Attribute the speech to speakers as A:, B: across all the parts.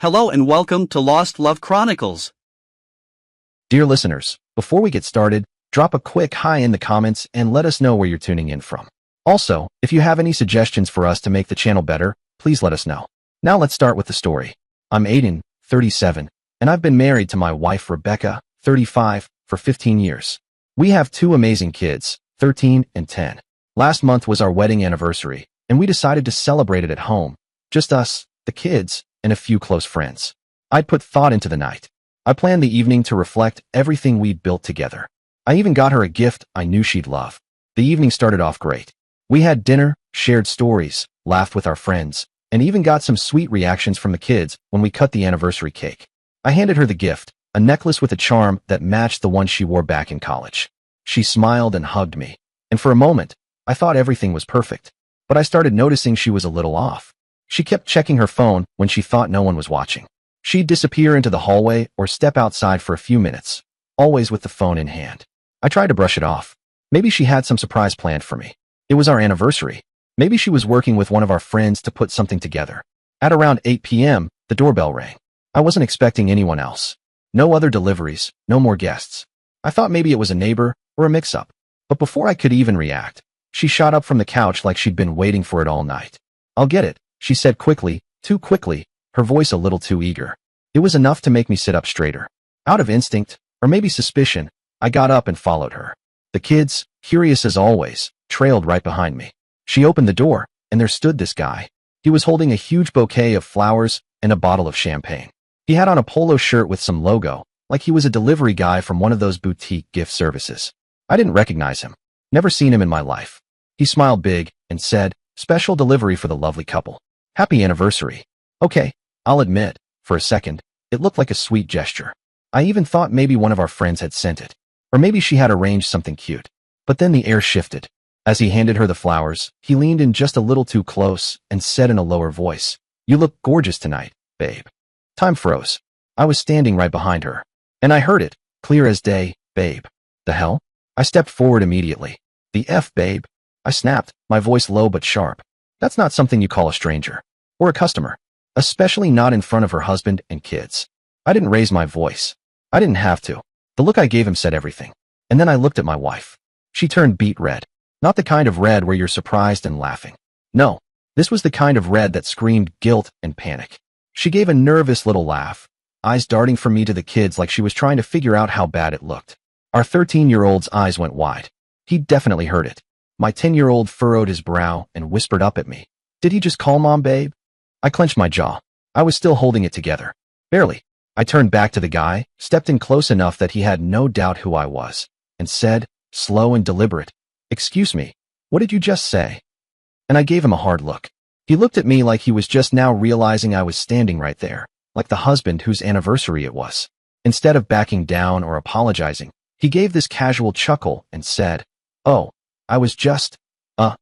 A: Hello and welcome to Lost Love Chronicles.
B: Dear listeners, before we get started, drop a quick hi in the comments and let us know where you're tuning in from. Also, if you have any suggestions for us to make the channel better, please let us know. Now let's start with the story. I'm Aiden, 37, and I've been married to my wife Rebecca, 35, for 15 years. We have two amazing kids, 13 and 10. Last month was our wedding anniversary, and we decided to celebrate it at home. Just us, the kids, and a few close friends. I'd put thought into the night. I planned the evening to reflect everything we'd built together. I even got her a gift I knew she'd love. The evening started off great. We had dinner, shared stories, laughed with our friends, and even got some sweet reactions from the kids when we cut the anniversary cake. I handed her the gift, a necklace with a charm that matched the one she wore back in college. She smiled and hugged me, and for a moment, I thought everything was perfect. But I started noticing she was a little off. She kept checking her phone when she thought no one was watching. She'd disappear into the hallway or step outside for a few minutes, always with the phone in hand. I tried to brush it off. Maybe she had some surprise planned for me. It was our anniversary. Maybe she was working with one of our friends to put something together. At around 8 p.m., the doorbell rang. I wasn't expecting anyone else. No other deliveries, no more guests. I thought maybe it was a neighbor or a mix-up. But before I could even react, she shot up from the couch like she'd been waiting for it all night. "I'll get it," she said quickly, too quickly, her voice a little too eager. It was enough to make me sit up straighter. Out of instinct, or maybe suspicion, I got up and followed her. The kids, curious as always, trailed right behind me. She opened the door, and there stood this guy. He was holding a huge bouquet of flowers and a bottle of champagne. He had on a polo shirt with some logo, like he was a delivery guy from one of those boutique gift services. I didn't recognize him. Never seen him in my life. He smiled big and said, "Special delivery for the lovely couple. Happy anniversary." Okay, I'll admit, for a second, it looked like a sweet gesture. I even thought maybe one of our friends had sent it. Or maybe she had arranged something cute. But then the air shifted. As he handed her the flowers, he leaned in just a little too close and said in a lower voice, "You look gorgeous tonight, babe." Time froze. I was standing right behind her. And I heard it, clear as day, "Babe." The hell? I stepped forward immediately. "The F, babe," I snapped, my voice low but sharp. That's not something you call a stranger. Or a customer. Especially not in front of her husband and kids. I didn't raise my voice. I didn't have to. The look I gave him said everything. And then I looked at my wife. She turned beet red. Not the kind of red where you're surprised and laughing. No, this was the kind of red that screamed guilt and panic. She gave a nervous little laugh, eyes darting from me to the kids like she was trying to figure out how bad it looked. Our 13-year-old's eyes went wide. He definitely heard it. My 10-year-old furrowed his brow and whispered up at me. "Did he just call Mom, babe?" I clenched my jaw. I was still holding it together. Barely. I turned back to the guy, stepped in close enough that he had no doubt who I was, and said, slow and deliberate, "Excuse me, what did you just say?" And I gave him a hard look. He looked at me like he was just now realizing I was standing right there, like the husband whose anniversary it was. Instead of backing down or apologizing, he gave this casual chuckle and said, "Oh, I was just,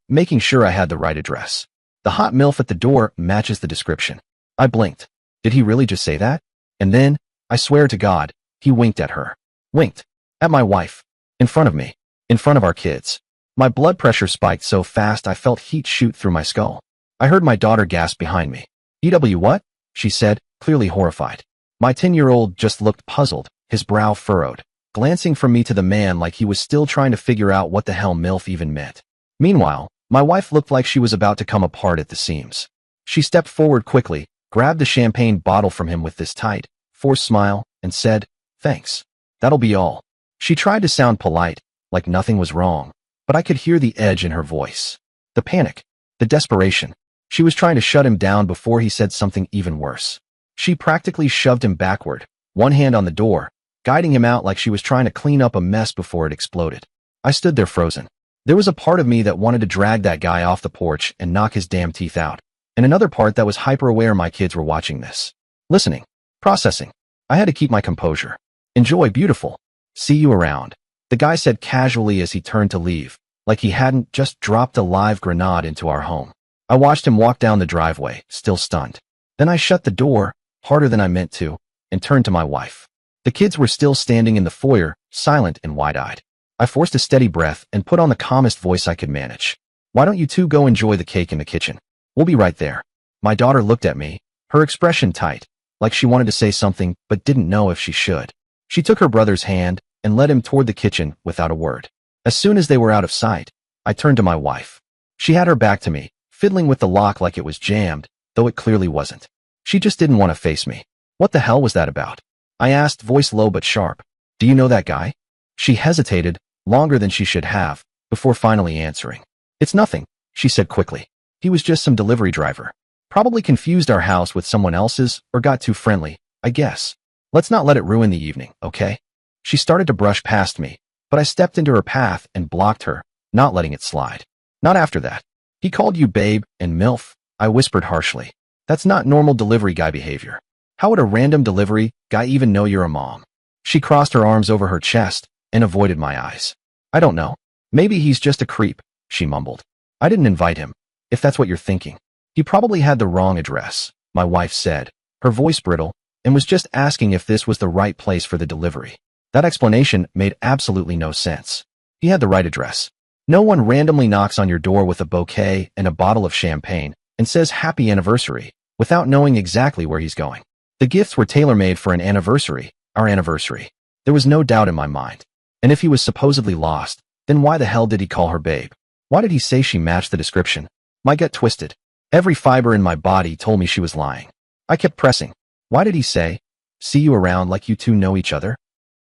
B: making sure I had the right address. The hot MILF at the door matches the description." I blinked. Did he really just say that? And then, I swear to God, he winked at her. Winked. At my wife. In front of me. In front of our kids. My blood pressure spiked so fast I felt heat shoot through my skull. I heard my daughter gasp behind me. "EW what?" she said, clearly horrified. My 10-year-old just looked puzzled, his brow furrowed, glancing from me to the man like he was still trying to figure out what the hell MILF even meant. Meanwhile, my wife looked like she was about to come apart at the seams. She stepped forward quickly, grabbed the champagne bottle from him with this tight, forced smile, and said, "Thanks. That'll be all." She tried to sound polite, like nothing was wrong, but I could hear the edge in her voice. The panic. The desperation. She was trying to shut him down before he said something even worse. She practically shoved him backward, one hand on the door, guiding him out like she was trying to clean up a mess before it exploded. I stood there frozen. There was a part of me that wanted to drag that guy off the porch and knock his damn teeth out, and another part that was hyper-aware my kids were watching this. Listening. Processing. I had to keep my composure. "Enjoy, beautiful. See you around," the guy said casually as he turned to leave, like he hadn't just dropped a live grenade into our home. I watched him walk down the driveway, still stunned. Then I shut the door, harder than I meant to, and turned to my wife. The kids were still standing in the foyer, silent and wide-eyed. I forced a steady breath and put on the calmest voice I could manage. "Why don't you two go enjoy the cake in the kitchen? We'll be right there." My daughter looked at me, her expression tight, like she wanted to say something but didn't know if she should. She took her brother's hand and led him toward the kitchen without a word. As soon as they were out of sight, I turned to my wife. She had her back to me, fiddling with the lock like it was jammed, though it clearly wasn't. She just didn't want to face me. What the hell was that about? I asked, voice low but sharp. Do you know that guy? She hesitated, longer than she should have, before finally answering. It's nothing, she said quickly. He was just some delivery driver. Probably confused our house with someone else's or got too friendly, I guess. Let's not let it ruin the evening, okay? She started to brush past me, but I stepped into her path and blocked her, not letting it slide. Not after that. He called you babe and MILF, I whispered harshly. That's not normal delivery guy behavior. How would a random delivery guy even know you're a mom? She crossed her arms over her chest and avoided my eyes. I don't know. Maybe he's just a creep, she mumbled. I didn't invite him, if that's what you're thinking. He probably had the wrong address, my wife said, her voice brittle, and was just asking if this was the right place for the delivery. That explanation made absolutely no sense. He had the right address. No one randomly knocks on your door with a bouquet and a bottle of champagne and says happy anniversary without knowing exactly where he's going. The gifts were tailor-made for an anniversary, our anniversary. There was no doubt in my mind. And if he was supposedly lost, then why the hell did he call her babe? Why did he say she matched the description? My gut twisted. Every fiber in my body told me she was lying. I kept pressing. Why did he say, see you around like you two know each other?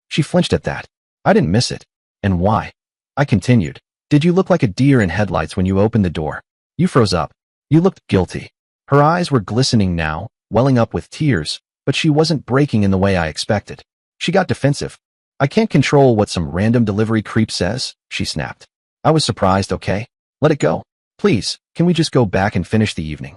B: She flinched at that. I didn't miss it. And why? I continued. Did you look like a deer in headlights when you opened the door? You froze up. You looked guilty. Her eyes were glistening now, welling up with tears, but she wasn't breaking in the way I expected. She got defensive. I can't control what some random delivery creep says, she snapped. I was surprised, okay? Let it go. Please, can we just go back and finish the evening?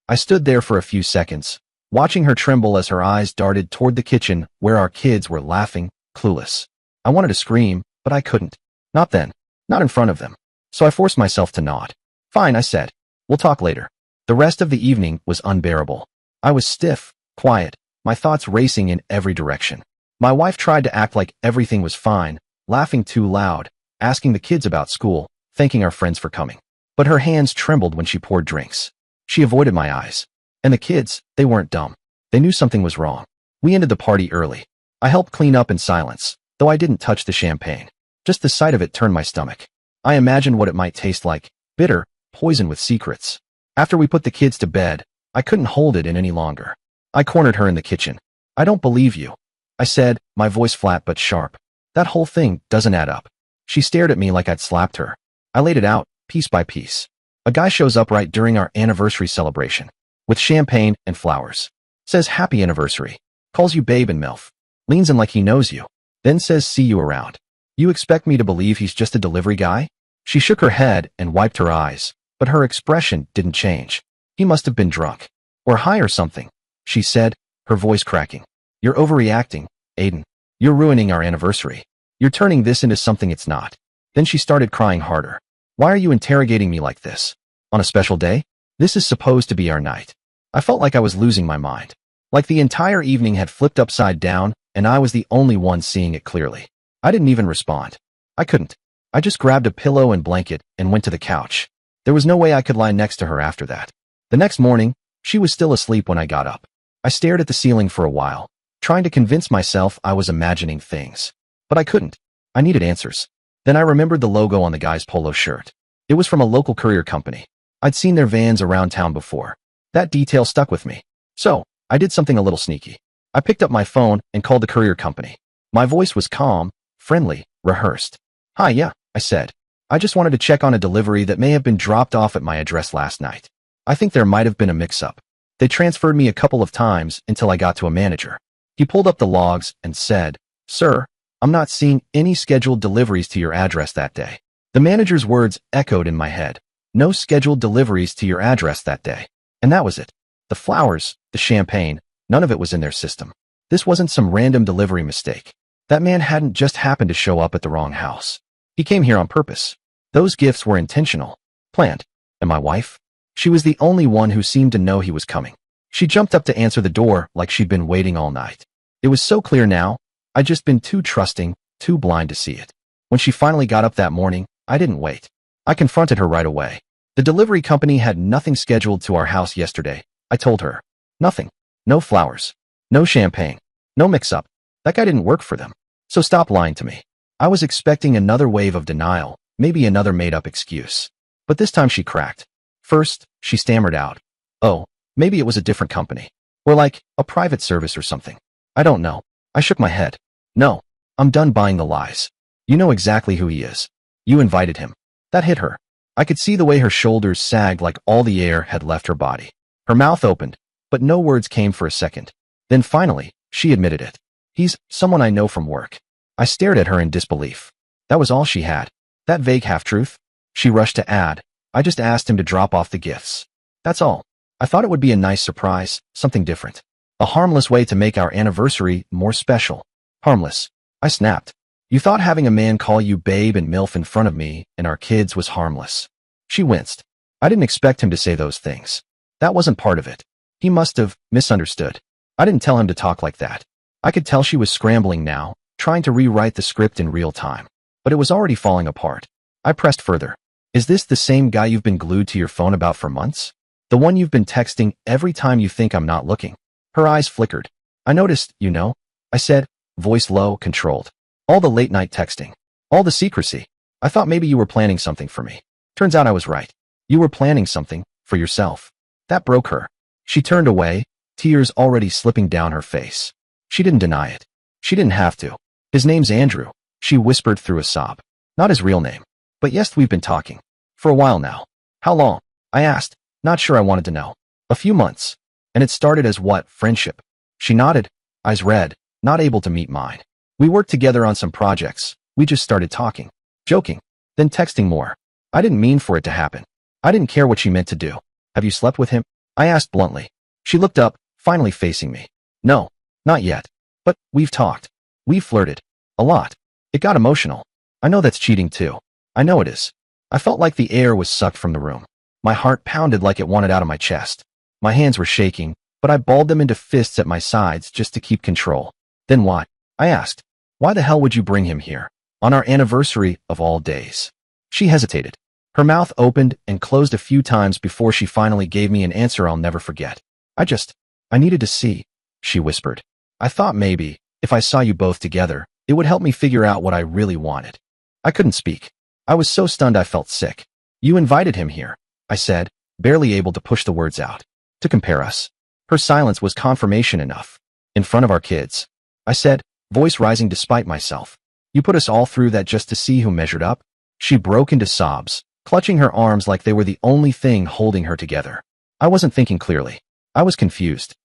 B: I stood there for a few seconds, watching her tremble as her eyes darted toward the kitchen where our kids were laughing, clueless. I wanted to scream, but I couldn't. Not then. Not in front of them. So I forced myself to nod. Fine, I said. We'll talk later. The rest of the evening was unbearable. I was stiff, quiet, my thoughts racing in every direction. My wife tried to act like everything was fine, laughing too loud, asking the kids about school, thanking our friends for coming. But her hands trembled when she poured drinks. She avoided my eyes. And the kids, they weren't dumb. They knew something was wrong. We ended the party early. I helped clean up in silence, though I didn't touch the champagne. Just the sight of it turned my stomach. I imagined what it might taste like. Bitter, poison with secrets. After we put the kids to bed, I couldn't hold it in any longer. I cornered her in the kitchen. I don't believe you, I said, my voice flat but sharp. That whole thing doesn't add up. She stared at me like I'd slapped her. I laid it out, piece by piece. A guy shows up right during our anniversary celebration, with champagne and flowers. Says happy anniversary. Calls you babe and MILF. Leans in like he knows you. Then says see you around. You expect me to believe he's just a delivery guy? She shook her head and wiped her eyes, but her expression didn't change. He must have been drunk. Or high or something, she said, her voice cracking. You're overreacting, Aiden. You're ruining our anniversary. You're turning this into something it's not. Then she started crying harder. Why are you interrogating me like this? On a special day? This is supposed to be our night. I felt like I was losing my mind. Like the entire evening had flipped upside down and I was the only one seeing it clearly. I didn't even respond. I couldn't. I just grabbed a pillow and blanket and went to the couch. There was no way I could lie next to her after that. The next morning, she was still asleep when I got up. I stared at the ceiling for a while, trying to convince myself I was imagining things. But I couldn't. I needed answers. Then I remembered the logo on the guy's polo shirt. It was from a local courier company. I'd seen their vans around town before. That detail stuck with me. So, I did something a little sneaky. I picked up my phone and called the courier company. My voice was calm, friendly, rehearsed. Hi, yeah, I said. I just wanted to check on a delivery that may have been dropped off at my address last night. I think there might have been a mix-up. They transferred me a couple of times until I got to a manager. He pulled up the logs and said, Sir, I'm not seeing any scheduled deliveries to your address that day. The manager's words echoed in my head. No scheduled deliveries to your address that day. And that was it. The flowers, the champagne, none of it was in their system. This wasn't some random delivery mistake. That man hadn't just happened to show up at the wrong house. He came here on purpose. Those gifts were intentional. Planned. And my wife? She was the only one who seemed to know he was coming. She jumped up to answer the door like she'd been waiting all night. It was so clear now. I'd just been too trusting, too blind to see it. When she finally got up that morning, I didn't wait. I confronted her right away. The delivery company had nothing scheduled to our house yesterday, I told her. Nothing. No flowers. No champagne. No mix-up. That guy didn't work for them. So stop lying to me. I was expecting another wave of denial, maybe another made-up excuse. But this time she cracked. First, she stammered out. Oh, maybe it was a different company. Or like, a private service or something. I don't know. I shook my head. No, I'm done buying the lies. You know exactly who he is. You invited him. That hit her. I could see the way her shoulders sagged like all the air had left her body. Her mouth opened, but no words came for a second. Then finally, she admitted it. He's someone I know from work. I stared at her in disbelief. That was all she had. That vague half-truth? She rushed to add, I just asked him to drop off the gifts. That's all. I thought it would be a nice surprise, something different. A harmless way to make our anniversary more special. Harmless. I snapped. You thought having a man call you babe and MILF in front of me and our kids was harmless. She winced. I didn't expect him to say those things. That wasn't part of it. He must have misunderstood. I didn't tell him to talk like that. I could tell she was scrambling now, trying to rewrite the script in real time. But it was already falling apart. I pressed further. Is this the same guy you've been glued to your phone about for months? The one you've been texting every time you think I'm not looking? Her eyes flickered. I noticed, you know, I said, voice low, controlled. All the late-night texting. All the secrecy. I thought maybe you were planning something for me. Turns out I was right. You were planning something for yourself. That broke her. She turned away, tears already slipping down her face. She didn't deny it. She didn't have to. His name's Andrew, she whispered through a sob. Not his real name. But yes, we've been talking. For a while now. How long? I asked, not sure I wanted to know. A few months. And it started as what, friendship? She nodded, eyes red, not able to meet mine. We worked together on some projects. We just started talking. Joking. Then texting more. I didn't mean for it to happen. I didn't care what she meant to do. Have you slept with him? I asked bluntly. She looked up, finally facing me. No, not yet. But we've talked. We've flirted. A lot. It got emotional. I know that's cheating too. I know it is. I felt like the air was sucked from the room. My heart pounded like it wanted out of my chest. My hands were shaking, but I balled them into fists at my sides just to keep control. Then what? I asked. Why the hell would you bring him here? On our anniversary of all days. She hesitated. Her mouth opened and closed a few times before she finally gave me an answer I'll never forget. I needed to see, she whispered. I thought maybe, if I saw you both together, it would help me figure out what I really wanted. I couldn't speak. I was so stunned I felt sick. You invited him here, I said, barely able to push the words out. To compare us. Her silence was confirmation enough. In front of our kids. I said, voice rising despite myself. You put us all through that just to see who measured up? She broke into sobs, clutching her arms like they were the only thing holding her together. I wasn't thinking clearly. I was confused.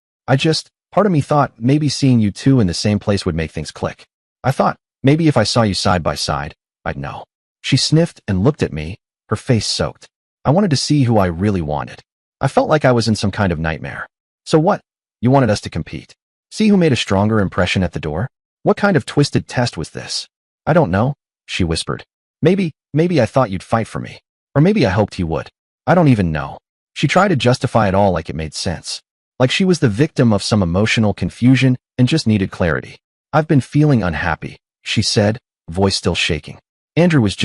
B: Part of me thought maybe seeing you two in the same place would make things click. I thought, maybe if I saw you side by side, I'd know. She sniffed and looked at me, her face soaked. I wanted to see who I really wanted. I felt like I was in some kind of nightmare. So what? You wanted us to compete. See who made a stronger impression at the door? What kind of twisted test was this? I don't know, she whispered. Maybe I thought you'd fight for me. Or maybe I hoped you would. I don't even know. She tried to justify it all like it made sense. Like she was the victim of some emotional confusion and just needed clarity. I've been feeling unhappy, she said, voice still shaking. Andrew was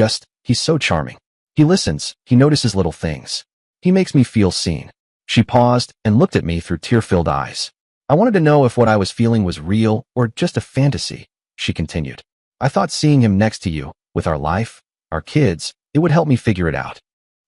B: he's so charming. He listens, he notices little things. He makes me feel seen. She paused and looked at me through tear-filled eyes. I wanted to know if what I was feeling was real or just a fantasy, she continued. I thought seeing him next to you, with our life, our kids, it would help me figure it out.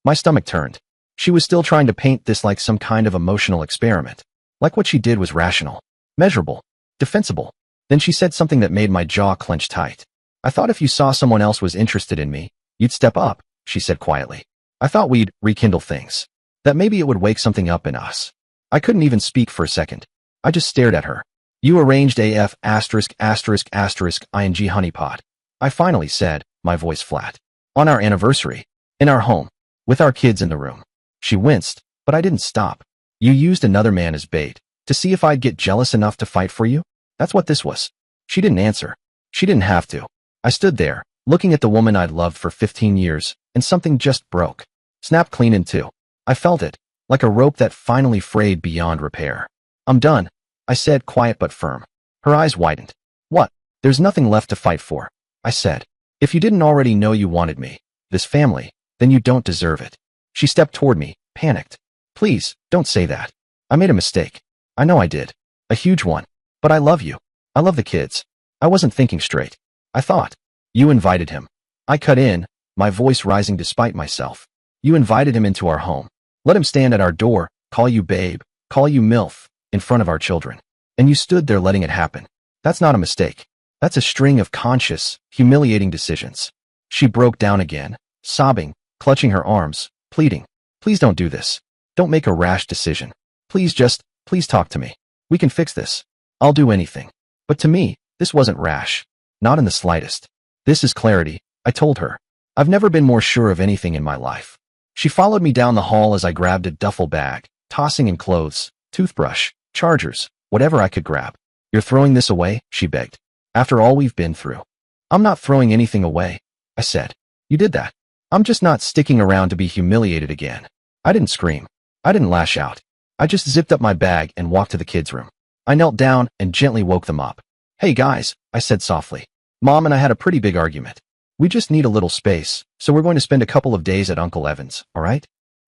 B: My stomach turned. She was still trying to paint this like some kind of emotional experiment. Like what she did was rational, measurable, defensible. Then she said something that made my jaw clench tight. I thought if you saw someone else was interested in me, you'd step up, she said quietly. I thought we'd rekindle things. That maybe it would wake something up in us. I couldn't even speak for a second. I just stared at her. You arranged AF ******** ing honeypot. I finally said, my voice flat. On our anniversary. In our home. With our kids in the room. She winced, but I didn't stop. You used another man as bait. To see if I'd get jealous enough to fight for you? That's what this was. She didn't answer. She didn't have to. I stood there, looking at the woman I'd loved for 15 years, and something just broke. Snapped clean in two. I felt it, like a rope that finally frayed beyond repair. I'm done, I said, quiet but firm. Her eyes widened. What? There's nothing left to fight for, I said. If you didn't already know you wanted me, this family, then you don't deserve it. She stepped toward me, panicked. Please, don't say that. I made a mistake. I know I did. A huge one. But I love you. I love the kids. I wasn't thinking straight. I thought. You invited him. I cut in, my voice rising despite myself. You invited him into our home. Let him stand at our door, call you babe, call you MILF, in front of our children. And you stood there letting it happen. That's not a mistake. That's a string of conscious, humiliating decisions. She broke down again, sobbing, clutching her arms, pleading. Please don't do this. Don't make a rash decision. Please talk to me. We can fix this. I'll do anything. But to me, this wasn't rash. Not in the slightest. This is clarity, I told her. I've never been more sure of anything in my life. She followed me down the hall as I grabbed a duffel bag, tossing in clothes, toothbrush, chargers, whatever I could grab. You're throwing this away? She begged. After all we've been through. I'm not throwing anything away, I said. You did that. I'm just not sticking around to be humiliated again. I didn't scream. I didn't lash out. I just zipped up my bag and walked to the kids' room. I knelt down and gently woke them up. Hey guys, I said softly. Mom and I had a pretty big argument. We just need a little space, so we're going to spend a couple of days at Uncle Evan's, all right?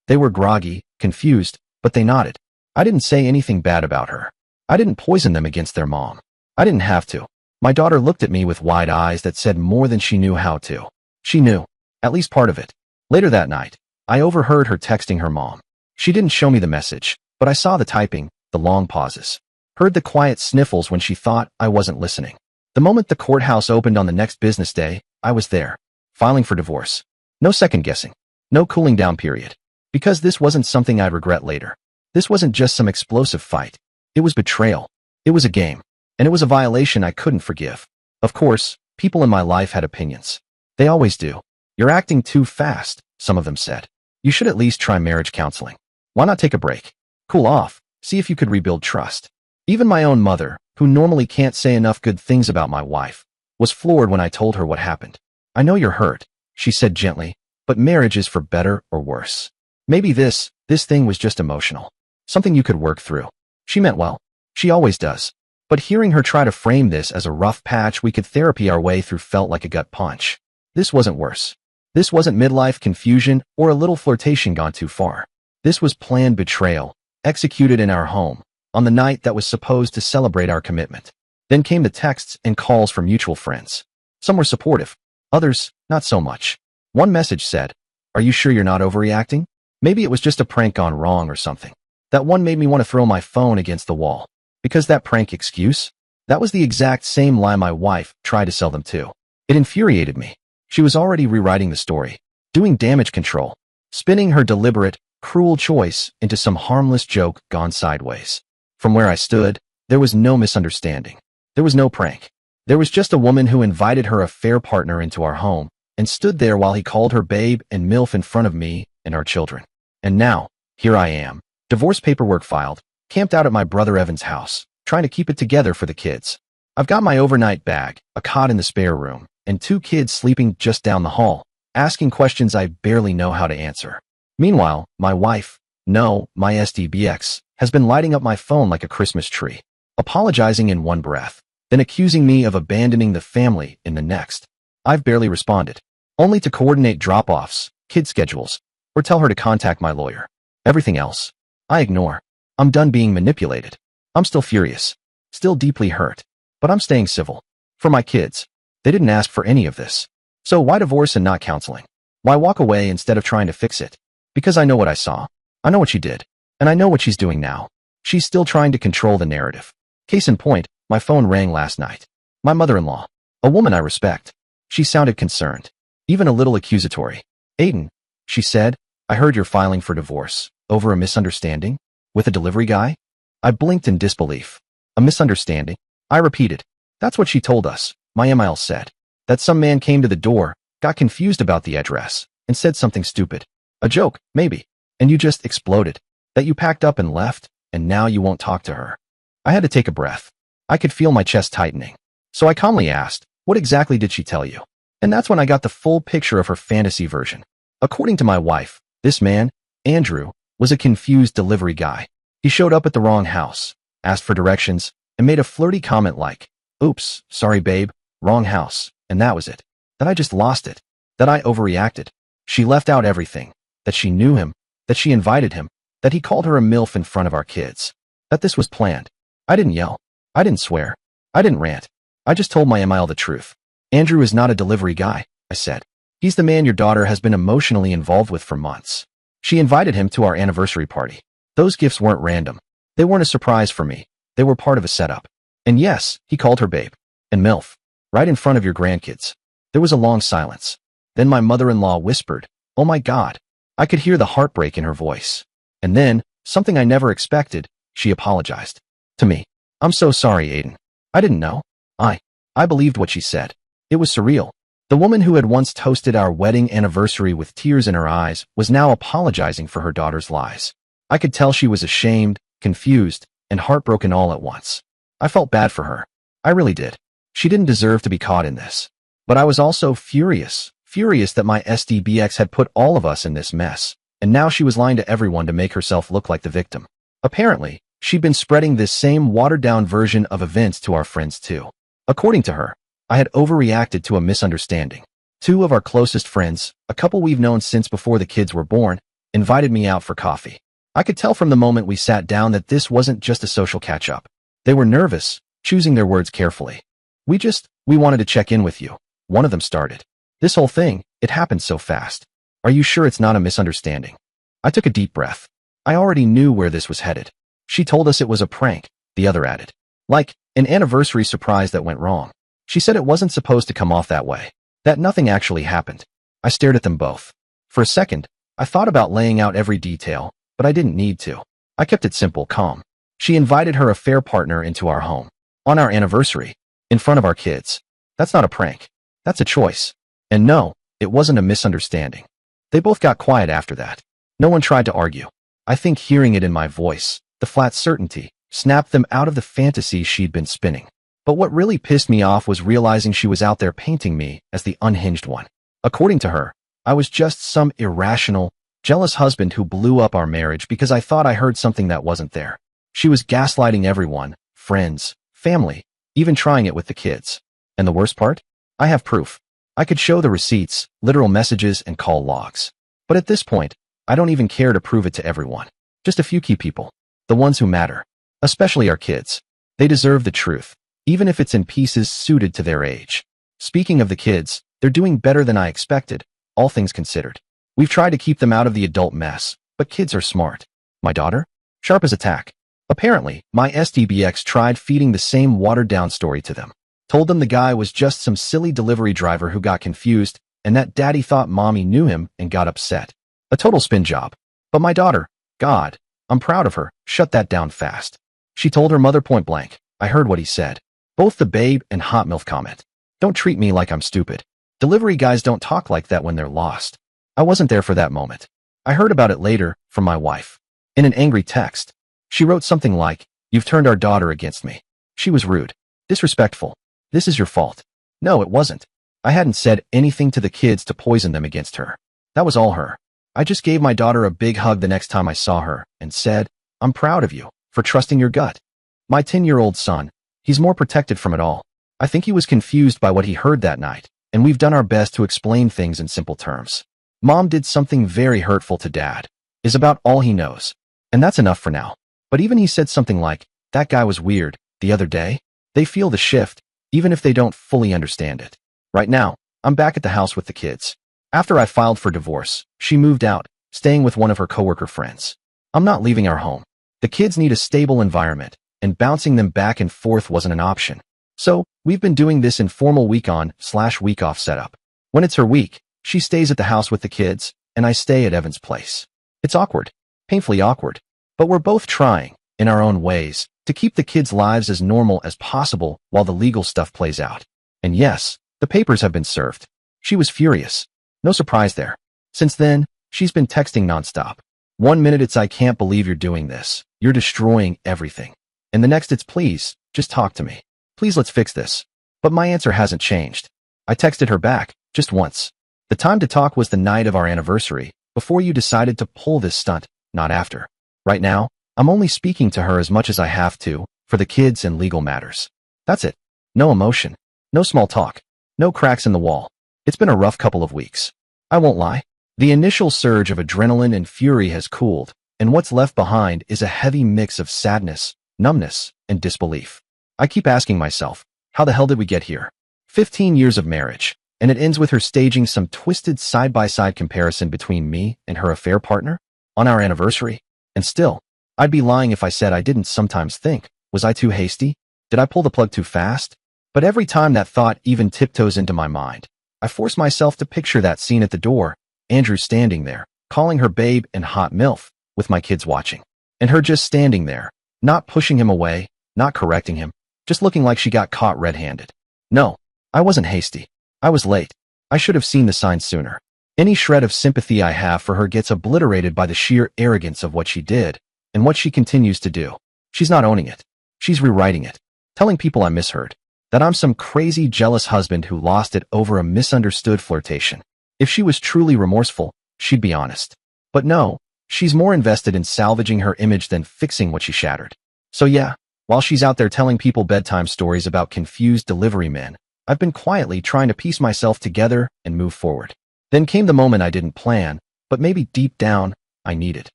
B: They were groggy, confused, but they nodded. I didn't say anything bad about her. I didn't poison them against their mom. I didn't have to. My daughter looked at me with wide eyes that said more than she knew how to. She knew. At least part of it. Later that night, I overheard her texting her mom. She didn't show me the message, but I saw the typing, the long pauses. Heard the quiet sniffles when she thought I wasn't listening. The moment the courthouse opened on the next business day, I was there, filing for divorce. No second guessing. No cooling down period. Because this wasn't something I'd regret later. This wasn't just some explosive fight. It was betrayal. It was a game. And it was a violation I couldn't forgive. Of course, people in my life had opinions. They always do. You're acting too fast, some of them said. You should at least try marriage counseling. Why not take a break? Cool off. See if you could rebuild trust. Even my own mother, who normally can't say enough good things about my wife, was floored when I told her what happened. I know you're hurt, she said gently, but marriage is for better or worse. Maybe this thing was just emotional. Something you could work through. She meant well. She always does. But hearing her try to frame this as a rough patch we could therapy our way through felt like a gut punch. This wasn't worse. This wasn't midlife confusion or a little flirtation gone too far. This was planned betrayal, executed in our home, on the night that was supposed to celebrate our commitment. Then came the texts and calls from mutual friends. Some were supportive. Others, not so much. One message said, "Are you sure you're not overreacting? Maybe it was just a prank gone wrong or something." That one made me want to throw my phone against the wall. Because that prank excuse? That was the exact same lie my wife tried to sell them too. It infuriated me. She was already rewriting the story, doing damage control, spinning her deliberate, cruel choice into some harmless joke gone sideways. From where I stood, there was no misunderstanding. There was no prank. There was just a woman who invited her affair partner into our home and stood there while he called her babe and MILF in front of me and our children. And now, here I am, divorce paperwork filed, camped out at my brother Evan's house, trying to keep it together for the kids. I've got my overnight bag, a cot in the spare room, and 2 kids sleeping just down the hall, asking questions I barely know how to answer. Meanwhile, my wife, no, my SDBX, has been lighting up my phone like a Christmas tree, apologizing in one breath, then accusing me of abandoning the family in the next. I've barely responded, only to coordinate drop-offs, kid schedules, or tell her to contact my lawyer. Everything else, I ignore. I'm done being manipulated. I'm still furious, still deeply hurt, but I'm staying civil. For my kids, they didn't ask for any of this. So why divorce and not counseling? Why walk away instead of trying to fix it? Because I know what I saw. I know what she did. And I know what she's doing now. She's still trying to control the narrative. Case in point, my phone rang last night. My mother-in-law, a woman I respect. She sounded concerned, even a little accusatory. "Aiden," she said, "I heard you're filing for divorce. Over a misunderstanding? With a delivery guy?" I blinked in disbelief. A misunderstanding? I repeated. "That's what she told us," my email said. "That some man came to the door, got confused about the address, and said something stupid. A joke, maybe. And you just exploded. That you packed up and left, and now you won't talk to her." I had to take a breath. I could feel my chest tightening. So I calmly asked, "What exactly did she tell you?" And that's when I got the full picture of her fantasy version. According to my wife, this man, Andrew, was a confused delivery guy. He showed up at the wrong house, asked for directions, and made a flirty comment like, "Oops, sorry babe, wrong house," and that was it. That I just lost it. That I overreacted. She left out everything. That she knew him. That she invited him. That he called her a MILF in front of our kids. That this was planned. I didn't yell. I didn't swear. I didn't rant. I just told my MIL the truth. Andrew is not a delivery guy, I said. He's the man your daughter has been emotionally involved with for months. She invited him to our anniversary party. Those gifts weren't random. They weren't a surprise for me. They were part of a setup. And yes, he called her babe. And MILF. Right in front of your grandkids. There was a long silence. Then my mother-in-law whispered, "Oh my God." I could hear the heartbreak in her voice. And then, something I never expected, she apologized. To me. "I'm so sorry, Aiden. I didn't know." I believed what she said. It was surreal. The woman who had once toasted our wedding anniversary with tears in her eyes was now apologizing for her daughter's lies. I could tell she was ashamed, confused, and heartbroken all at once. I felt bad for her. I really did. She didn't deserve to be caught in this. But I was also furious that my SDBX had put all of us in this mess, and now she was lying to everyone to make herself look like the victim. Apparently, she'd been spreading this same watered-down version of events to our friends too. According to her, I had overreacted to a misunderstanding. Two of our closest friends, a couple we've known since before the kids were born, invited me out for coffee. I could tell from the moment we sat down that this wasn't just a social catch-up. They were nervous, choosing their words carefully. We wanted to check in with you. One of them started. This whole thing, it happened so fast. Are you sure it's not a misunderstanding? I took a deep breath. I already knew where this was headed. She told us it was a prank, the other added. Like, an anniversary surprise that went wrong. She said it wasn't supposed to come off that way. That nothing actually happened. I stared at them both. For a second, I thought about laying out every detail, but I didn't need to. I kept it simple, calm. She invited her affair partner into our home. On our anniversary. In front of our kids. That's not a prank. That's a choice. And no, it wasn't a misunderstanding. They both got quiet after that. No one tried to argue. I think hearing it in my voice, the flat certainty, snapped them out of the fantasy she'd been spinning. But what really pissed me off was realizing she was out there painting me as the unhinged one. According to her, I was just some irrational, jealous husband who blew up our marriage because I thought I heard something that wasn't there. She was gaslighting everyone, friends, family, even trying it with the kids. And the worst part? I have proof. I could show the receipts, literal messages, and call logs. But at this point, I don't even care to prove it to everyone. Just a few key people. The ones who matter. Especially our kids. They deserve the truth, even if it's in pieces suited to their age. Speaking of the kids, they're doing better than I expected, all things considered. We've tried to keep them out of the adult mess, but kids are smart. My daughter? Sharp as a tack. Apparently, my SDBX tried feeding the same watered-down story to them. Told them the guy was just some silly delivery driver who got confused, and that daddy thought mommy knew him and got upset. A total spin job. But my daughter, God, I'm proud of her, shut that down fast. She told her mother point blank. I heard what he said. Both the babe and hot MILF comment. Don't treat me like I'm stupid. Delivery guys don't talk like that when they're lost. I wasn't there for that moment. I heard about it later from my wife. In an angry text. She wrote something like, "You've turned our daughter against me." She was rude. Disrespectful. This is your fault. No, it wasn't. I hadn't said anything to the kids to poison them against her. That was all her. I just gave my daughter a big hug the next time I saw her and said, "I'm proud of you for trusting your gut." My 10-year-old son, he's more protected from it all. I think he was confused by what he heard that night, and we've done our best to explain things in simple terms. Mom did something very hurtful to Dad, is about all he knows. And that's enough for now. But even he said something like, "That guy was weird," the other day. They feel the shift, even if they don't fully understand it. Right now, I'm back at the house with the kids. After I filed for divorce, she moved out, staying with one of her coworker friends. I'm not leaving our home. The kids need a stable environment, and bouncing them back and forth wasn't an option. So, we've been doing this informal week-on/week off setup. When it's her week, she stays at the house with the kids, and I stay at Evan's place. It's awkward. Painfully awkward. But we're both trying, in our own ways, to keep the kids' lives as normal as possible while the legal stuff plays out. And yes, the papers have been served. She was furious. No surprise there. Since then, she's been texting nonstop. One minute it's "I can't believe you're doing this. You're destroying everything." And the next it's "Please, just talk to me. Please let's fix this." But my answer hasn't changed. I texted her back, just once. The time to talk was the night of our anniversary, before you decided to pull this stunt, not after. Right now, I'm only speaking to her as much as I have to, for the kids and legal matters. That's it. No emotion. No small talk. No cracks in the wall. It's been a rough couple of weeks. I won't lie. The initial surge of adrenaline and fury has cooled, and what's left behind is a heavy mix of sadness, numbness, and disbelief. I keep asking myself, how the hell did we get here? 15 years of marriage, and it ends with her staging some twisted side-by-side comparison between me and her affair partner on our anniversary. And still, I'd be lying if I said I didn't sometimes think, was I too hasty? Did I pull the plug too fast? But every time that thought even tiptoes into my mind, I force myself to picture that scene at the door, Andrew standing there, calling her babe and hot MILF, with my kids watching. And her just standing there, not pushing him away, not correcting him, just looking like she got caught red-handed. No, I wasn't hasty. I was late. I should have seen the signs sooner. Any shred of sympathy I have for her gets obliterated by the sheer arrogance of what she did and what she continues to do. She's not owning it. She's rewriting it, telling people I misheard, that I'm some crazy jealous husband who lost it over a misunderstood flirtation. If she was truly remorseful, she'd be honest. But no, she's more invested in salvaging her image than fixing what she shattered. So yeah, while she's out there telling people bedtime stories about confused delivery men, I've been quietly trying to piece myself together and move forward. Then came the moment I didn't plan, but maybe deep down, I needed.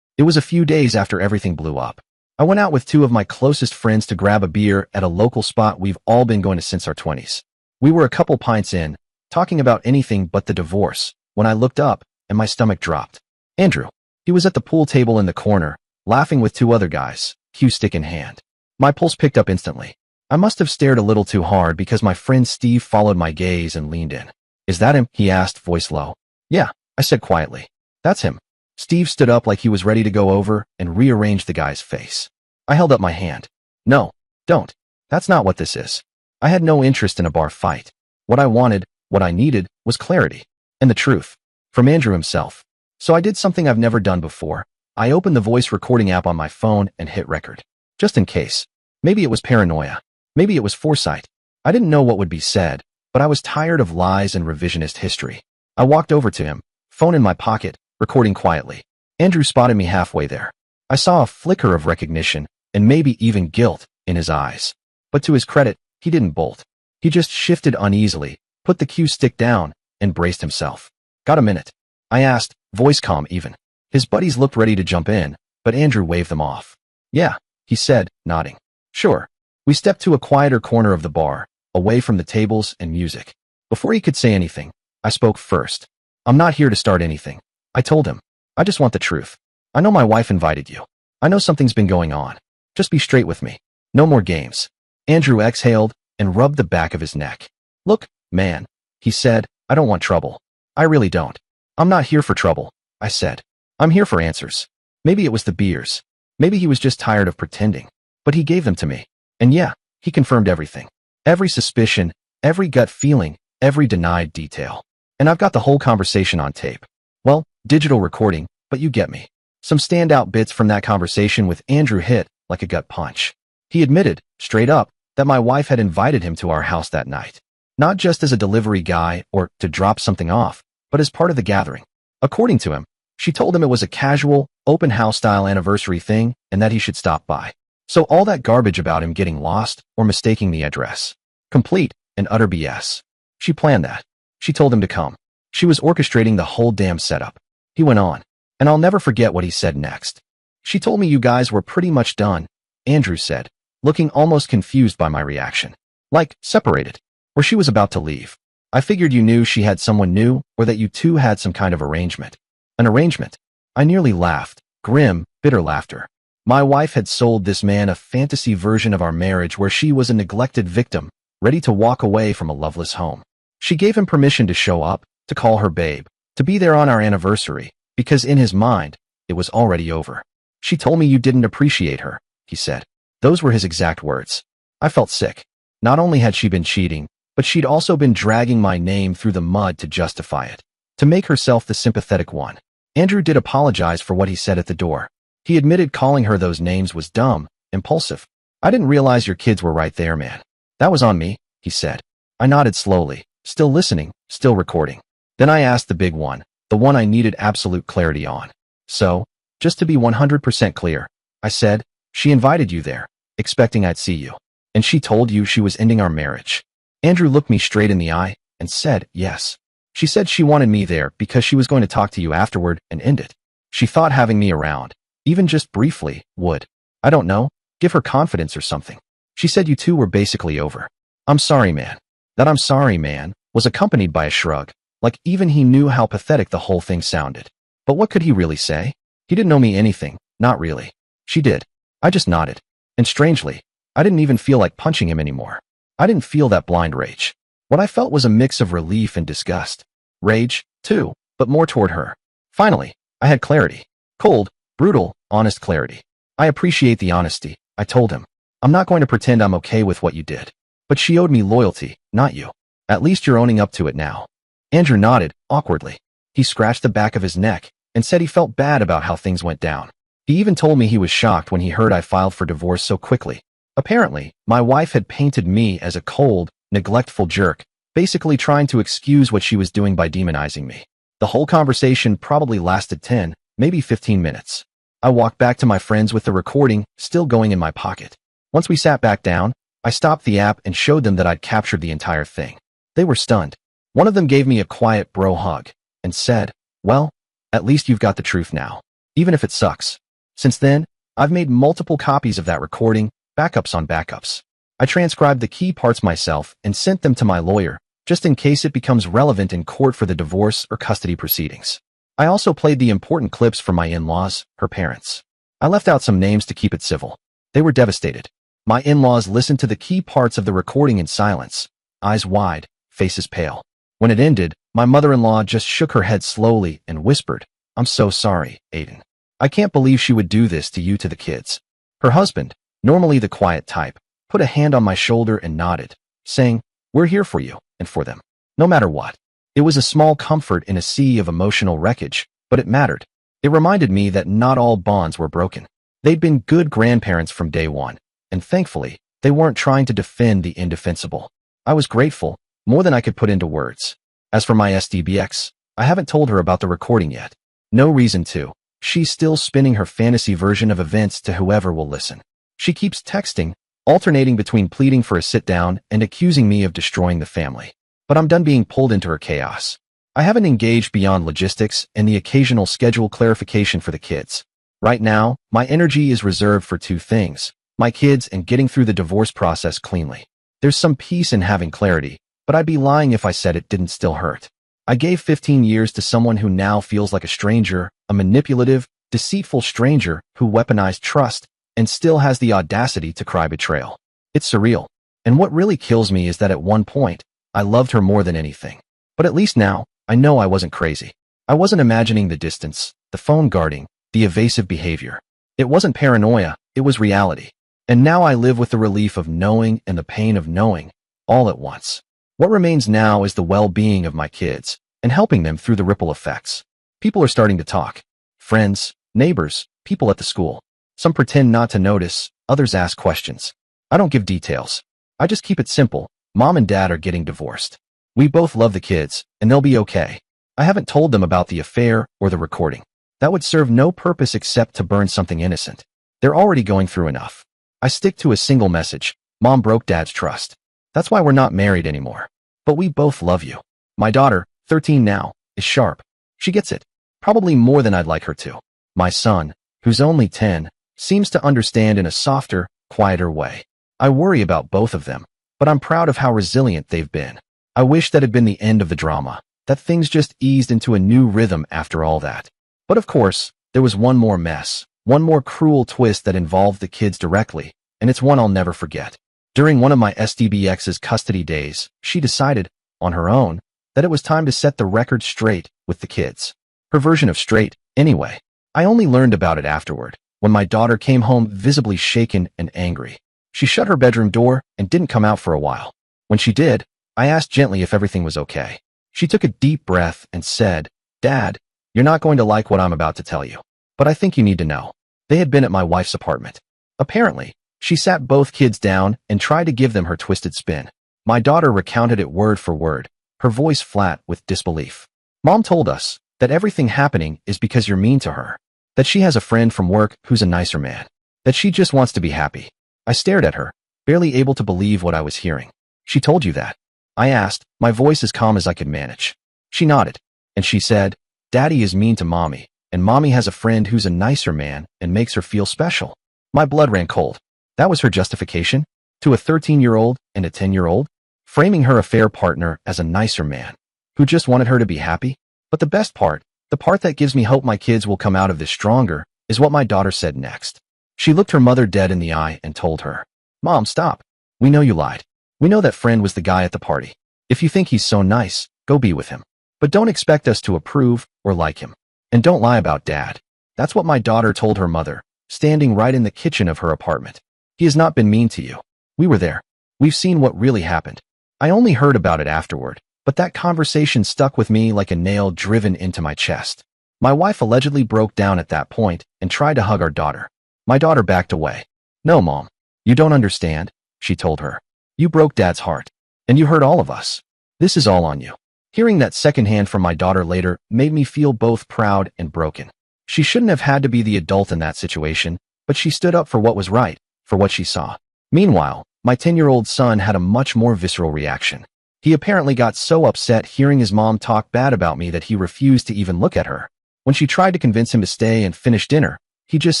B: It was a few days after everything blew up. I went out with two of my closest friends to grab a beer at a local spot we've all been going to since our 20s. We were a couple pints in, talking about anything but the divorce, when I looked up and my stomach dropped. Andrew. He was at the pool table in the corner, laughing with two other guys, cue stick in hand. My pulse picked up instantly. I must have stared a little too hard because my friend Steve followed my gaze and leaned in. Is that him? He asked, voice low. Yeah, I said quietly. That's him. Steve stood up like he was ready to go over and rearrange the guy's face. I held up my hand. No, don't. That's not what this is. I had no interest in a bar fight. What I wanted, what I needed, was clarity. And the truth. From Andrew himself. So I did something I've never done before. I opened the voice recording app on my phone and hit record. Just in case. Maybe it was paranoia. Maybe it was foresight. I didn't know what would be said, but I was tired of lies and revisionist history. I walked over to him, phone in my pocket, recording quietly. Andrew spotted me halfway there. I saw a flicker of recognition, and maybe even guilt, in his eyes. But to his credit, he didn't bolt. He just shifted uneasily, put the cue stick down, and braced himself. Got a minute? I asked, voice calm even. His buddies looked ready to jump in, but Andrew waved them off. Yeah, he said, nodding. Sure. We stepped to a quieter corner of the bar, away from the tables and music. Before he could say anything, I spoke first. I'm not here to start anything. I told him. I just want the truth. I know my wife invited you. I know something's been going on. Just be straight with me. No more games. Andrew exhaled and rubbed the back of his neck. Look, man, he said, I don't want trouble. I really don't. I'm not here for trouble, I said. I'm here for answers. Maybe it was the beers. Maybe he was just tired of pretending. But he gave them to me. And yeah, he confirmed everything. Every suspicion, every gut feeling, every denied detail. And I've got the whole conversation on tape. Well, digital recording, but you get me. Some standout bits from that conversation with Andrew hit like a gut punch. He admitted, straight up, that my wife had invited him to our house that night. Not just as a delivery guy or to drop something off, but as part of the gathering. According to him, she told him it was a casual, open house-style anniversary thing and that he should stop by. So all that garbage about him getting lost or mistaking the address. Complete and utter BS. She planned that. She told him to come. She was orchestrating the whole damn setup. He went on, and I'll never forget what he said next. She told me you guys were pretty much done, Andrew said, looking almost confused by my reaction. Like, separated. Or she was about to leave. I figured you knew she had someone new or that you two had some kind of arrangement. An arrangement. I nearly laughed. Grim, bitter laughter. My wife had sold this man a fantasy version of our marriage where she was a neglected victim, ready to walk away from a loveless home. She gave him permission to show up, to call her babe, to be there on our anniversary, because in his mind, it was already over. She told me you didn't appreciate her, he said. Those were his exact words. I felt sick. Not only had she been cheating, but she'd also been dragging my name through the mud to justify it, to make herself the sympathetic one. Andrew did apologize for what he said at the door. He admitted calling her those names was dumb, impulsive. I didn't realize your kids were right there, man. That was on me, he said. I nodded slowly, still listening, still recording. Then I asked the big one, the one I needed absolute clarity on. So, just to be 100% clear, I said, she invited you there, expecting I'd see you. And she told you she was ending our marriage. Andrew looked me straight in the eye and said, yes. She said she wanted me there because she was going to talk to you afterward and end it. She thought having me around, even just briefly, would, I don't know, give her confidence or something. She said you two were basically over. I'm sorry, man. That "I'm sorry, man" was accompanied by a shrug, like even he knew how pathetic the whole thing sounded. But what could he really say? He didn't owe me anything, not really. She did. I just nodded. And strangely, I didn't even feel like punching him anymore. I didn't feel that blind rage. What I felt was a mix of relief and disgust. Rage, too, but more toward her. Finally, I had clarity. Cold, brutal, honest clarity. I appreciate the honesty, I told him. I'm not going to pretend I'm okay with what you did. But she owed me loyalty, not you. At least you're owning up to it now. Andrew nodded, awkwardly. He scratched the back of his neck and said he felt bad about how things went down. He even told me he was shocked when he heard I filed for divorce so quickly. Apparently, my wife had painted me as a cold, neglectful jerk, basically trying to excuse what she was doing by demonizing me. The whole conversation probably lasted 10, maybe 15 minutes. I walked back to my friends with the recording still going in my pocket. Once we sat back down, I stopped the app and showed them that I'd captured the entire thing. They were stunned. One of them gave me a quiet bro hug and said, "Well, at least you've got the truth now, even if it sucks." Since then, I've made multiple copies of that recording, backups on backups. I transcribed the key parts myself and sent them to my lawyer, just in case it becomes relevant in court for the divorce or custody proceedings. I also played the important clips for my in-laws, her parents. I left out some names to keep it civil. They were devastated. My in-laws listened to the key parts of the recording in silence, eyes wide, faces pale. When it ended, my mother-in-law just shook her head slowly and whispered, "I'm so sorry, Aiden. I can't believe she would do this to you, to the kids." Her husband, normally the quiet type, put a hand on my shoulder and nodded, saying, "We're here for you and for them, no matter what." It was a small comfort in a sea of emotional wreckage, but it mattered. It reminded me that not all bonds were broken. They'd been good grandparents from day one, and thankfully, they weren't trying to defend the indefensible. I was grateful, more than I could put into words. As for my SDBX, I haven't told her about the recording yet. No reason to. She's still spinning her fantasy version of events to whoever will listen. She keeps texting, alternating between pleading for a sit-down and accusing me of destroying the family. But I'm done being pulled into her chaos. I haven't engaged beyond logistics and the occasional schedule clarification for the kids. Right now, my energy is reserved for two things: my kids and getting through the divorce process cleanly. There's some peace in having clarity, but I'd be lying if I said it didn't still hurt. I gave 15 years to someone who now feels like a stranger, a manipulative, deceitful stranger who weaponized trust and still has the audacity to cry betrayal. It's surreal. And what really kills me is that at one point, I loved her more than anything. But at least now, I know I wasn't crazy. I wasn't imagining the distance, the phone guarding, the evasive behavior. It wasn't paranoia, it was reality. And now I live with the relief of knowing and the pain of knowing, all at once. What remains now is the well-being of my kids and helping them through the ripple effects. People are starting to talk. Friends, neighbors, people at the school. Some pretend not to notice, others ask questions. I don't give details. I just keep it simple. Mom and Dad are getting divorced. We both love the kids, and they'll be okay. I haven't told them about the affair or the recording. That would serve no purpose except to burn something innocent. They're already going through enough. I stick to a single message: Mom broke Dad's trust. That's why we're not married anymore. But we both love you. My daughter, 13 now, is sharp. She gets it. Probably more than I'd like her to. My son, who's only 10, seems to understand in a softer, quieter way. I worry about both of them, but I'm proud of how resilient they've been. I wish that had been the end of the drama, that things just eased into a new rhythm after all that. But of course, there was one more mess, one more cruel twist that involved the kids directly, and it's one I'll never forget. During one of my SDBX's custody days, she decided, on her own, that it was time to set the record straight with the kids. Her version of straight, anyway. I only learned about it afterward, when my daughter came home visibly shaken and angry. She shut her bedroom door and didn't come out for a while. When she did, I asked gently if everything was okay. She took a deep breath and said, "Dad, you're not going to like what I'm about to tell you, but I think you need to know." They had been at my wife's apartment. Apparently, she sat both kids down and tried to give them her twisted spin. My daughter recounted it word for word, her voice flat with disbelief. "Mom told us that everything happening is because you're mean to her, that she has a friend from work who's a nicer man, that she just wants to be happy." I stared at her, barely able to believe what I was hearing. "She told you that?" I asked, my voice as calm as I could manage. She nodded, and she said, "Daddy is mean to Mommy, and Mommy has a friend who's a nicer man and makes her feel special." My blood ran cold. That was her justification? to a 13-year-old and a 10-year-old, framing her affair partner as a nicer man who just wanted her to be happy. But the best part, the part that gives me hope my kids will come out of this stronger, is what my daughter said next. She looked her mother dead in the eye and told her, "Mom, stop. We know you lied. We know that friend was the guy at the party. If you think he's so nice, go be with him. But don't expect us to approve or like him. And don't lie about Dad." That's what my daughter told her mother, standing right in the kitchen of her apartment. "He has not been mean to you. We were there. We've seen what really happened." I only heard about it afterward, but that conversation stuck with me like a nail driven into my chest. My wife allegedly broke down at that point and tried to hug our daughter. My daughter backed away. "No, Mom. You don't understand," she told her. "You broke Dad's heart. And you hurt all of us. This is all on you." Hearing that secondhand from my daughter later made me feel both proud and broken. She shouldn't have had to be the adult in that situation, but she stood up for what was right, for what she saw. Meanwhile, my 10-year-old son had a much more visceral reaction. He apparently got so upset hearing his mom talk bad about me that he refused to even look at her. When she tried to convince him to stay and finish dinner, he just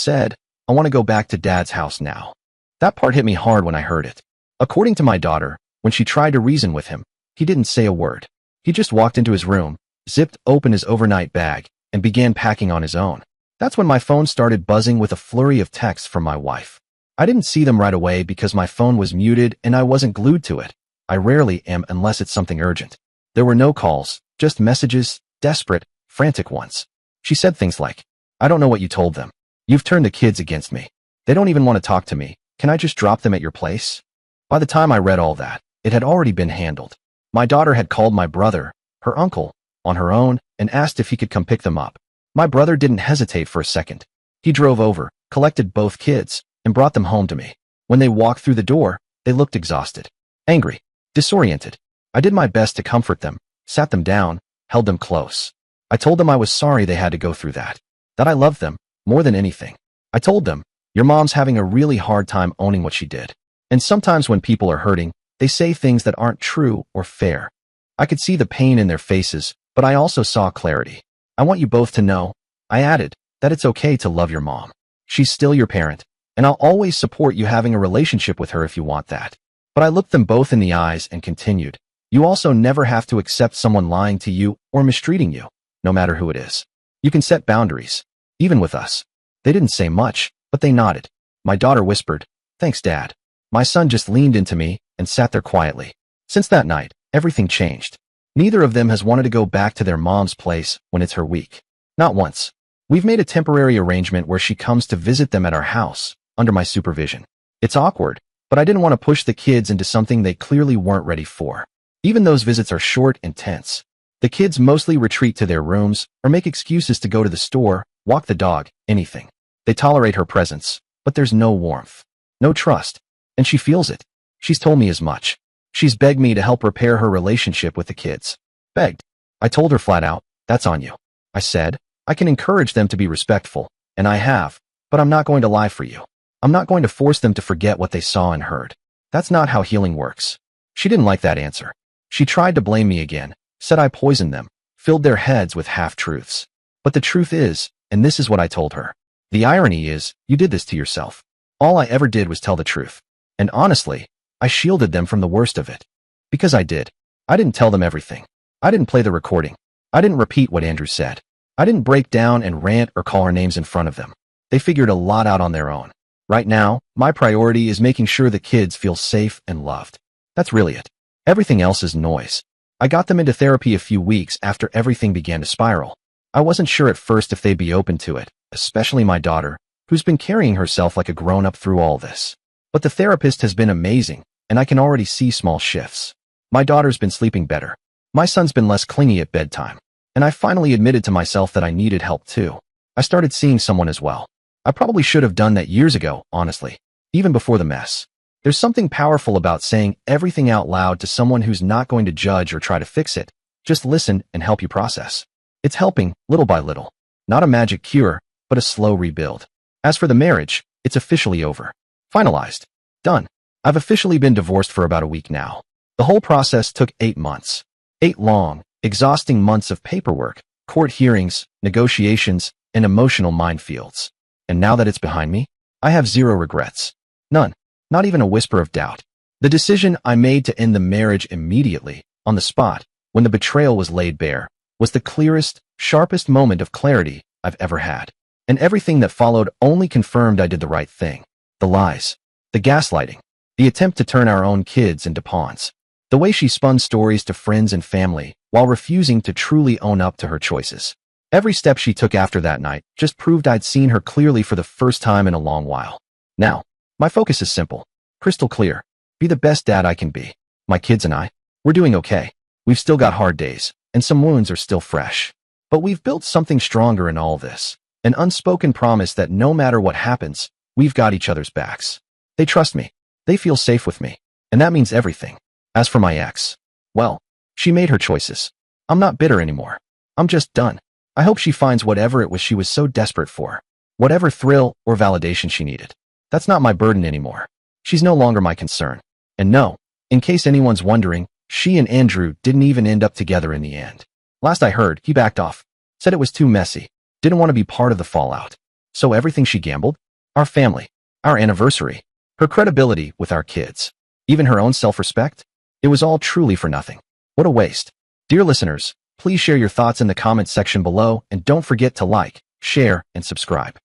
B: said, "I want to go back to Dad's house now." That part hit me hard when I heard it. According to my daughter, when she tried to reason with him, he didn't say a word. He just walked into his room, zipped open his overnight bag, and began packing on his own. That's when my phone started buzzing with a flurry of texts from my wife. I didn't see them right away because my phone was muted and I wasn't glued to it. I rarely am unless it's something urgent. There were no calls, just messages, desperate, frantic ones. She said things like, "I don't know what you told them. You've turned the kids against me. They don't even want to talk to me. Can I just drop them at your place?" By the time I read all that, it had already been handled. My daughter had called my brother, her uncle, on her own and asked if he could come pick them up. My brother didn't hesitate for a second. He drove over, collected both kids, and brought them home to me. When they walked through the door, they looked exhausted, angry, disoriented. I did my best to comfort them, sat them down, held them close. I told them I was sorry they had to go through that I loved them more than anything. I told them, "Your mom's having a really hard time owning what she did. And sometimes when people are hurting, they say things that aren't true or fair." I could see the pain in their faces, but I also saw clarity. "I want you both to know," I added, "that it's okay to love your mom. She's still your parent, and I'll always support you having a relationship with her if you want that." But I looked them both in the eyes and continued, "You also never have to accept someone lying to you or mistreating you, no matter who it is. You can set boundaries, even with us." They didn't say much, but they nodded. My daughter whispered, "Thanks, Dad." My son just leaned into me and sat there quietly. Since that night, everything changed. Neither of them has wanted to go back to their mom's place when it's her week. Not once. We've made a temporary arrangement where she comes to visit them at our house, under my supervision. It's awkward, but I didn't want to push the kids into something they clearly weren't ready for. Even those visits are short and tense. The kids mostly retreat to their rooms or make excuses to go to the store, walk the dog, anything. They tolerate her presence, but there's no warmth, no trust, and she feels it. She's told me as much. She's begged me to help repair her relationship with the kids. Begged. I told her flat out, "That's on you." I said, "I can encourage them to be respectful, and I have, but I'm not going to lie for you. I'm not going to force them to forget what they saw and heard. That's not how healing works." She didn't like that answer. She tried to blame me again, said I poisoned them, filled their heads with half-truths. But the truth is, and this is what I told her, the irony is, you did this to yourself. All I ever did was tell the truth. And honestly, I shielded them from the worst of it. Because I did. I didn't tell them everything. I didn't play the recording. I didn't repeat what Andrew said. I didn't break down and rant or call our names in front of them. They figured a lot out on their own. Right now, my priority is making sure the kids feel safe and loved. That's really it. Everything else is noise. I got them into therapy a few weeks after everything began to spiral. I wasn't sure at first if they'd be open to it, especially my daughter, who's been carrying herself like a grown-up through all this. But the therapist has been amazing, and I can already see small shifts. My daughter's been sleeping better. My son's been less clingy at bedtime. And I finally admitted to myself that I needed help too. I started seeing someone as well. I probably should have done that years ago, honestly, even before the mess. There's something powerful about saying everything out loud to someone who's not going to judge or try to fix it, just listen and help you process. It's helping, little by little. Not a magic cure, but a slow rebuild. As for the marriage, it's officially over. Finalized. Done. I've officially been divorced for about a week now. The whole process took 8 months. 8 long, exhausting months of paperwork, court hearings, negotiations, and emotional minefields. And now that it's behind me, I have zero regrets. None. Not even a whisper of doubt. The decision I made to end the marriage immediately, on the spot, when the betrayal was laid bare, was the clearest, sharpest moment of clarity I've ever had. And everything that followed only confirmed I did the right thing. The lies, the gaslighting, the attempt to turn our own kids into pawns. The way she spun stories to friends and family while refusing to truly own up to her choices. Every step she took after that night just proved I'd seen her clearly for the first time in a long while. Now, my focus is simple, crystal clear. Be the best dad I can be. My kids and I, we're doing okay. We've still got hard days, and some wounds are still fresh. But we've built something stronger in all this. An unspoken promise that no matter what happens, we've got each other's backs. They trust me. They feel safe with me. And that means everything. As for my ex, well, she made her choices. I'm not bitter anymore. I'm just done. I hope she finds whatever it was she was so desperate for. Whatever thrill or validation she needed. That's not my burden anymore. She's no longer my concern. And no, in case anyone's wondering, she and Andrew didn't even end up together in the end. Last I heard, he backed off. Said it was too messy. Didn't want to be part of the fallout. So everything she gambled? Our family. Our anniversary. Her credibility with our kids. Even her own self-respect? It was all truly for nothing. What a waste. Dear listeners, please share your thoughts in the comments section below and don't forget to like, share, and subscribe.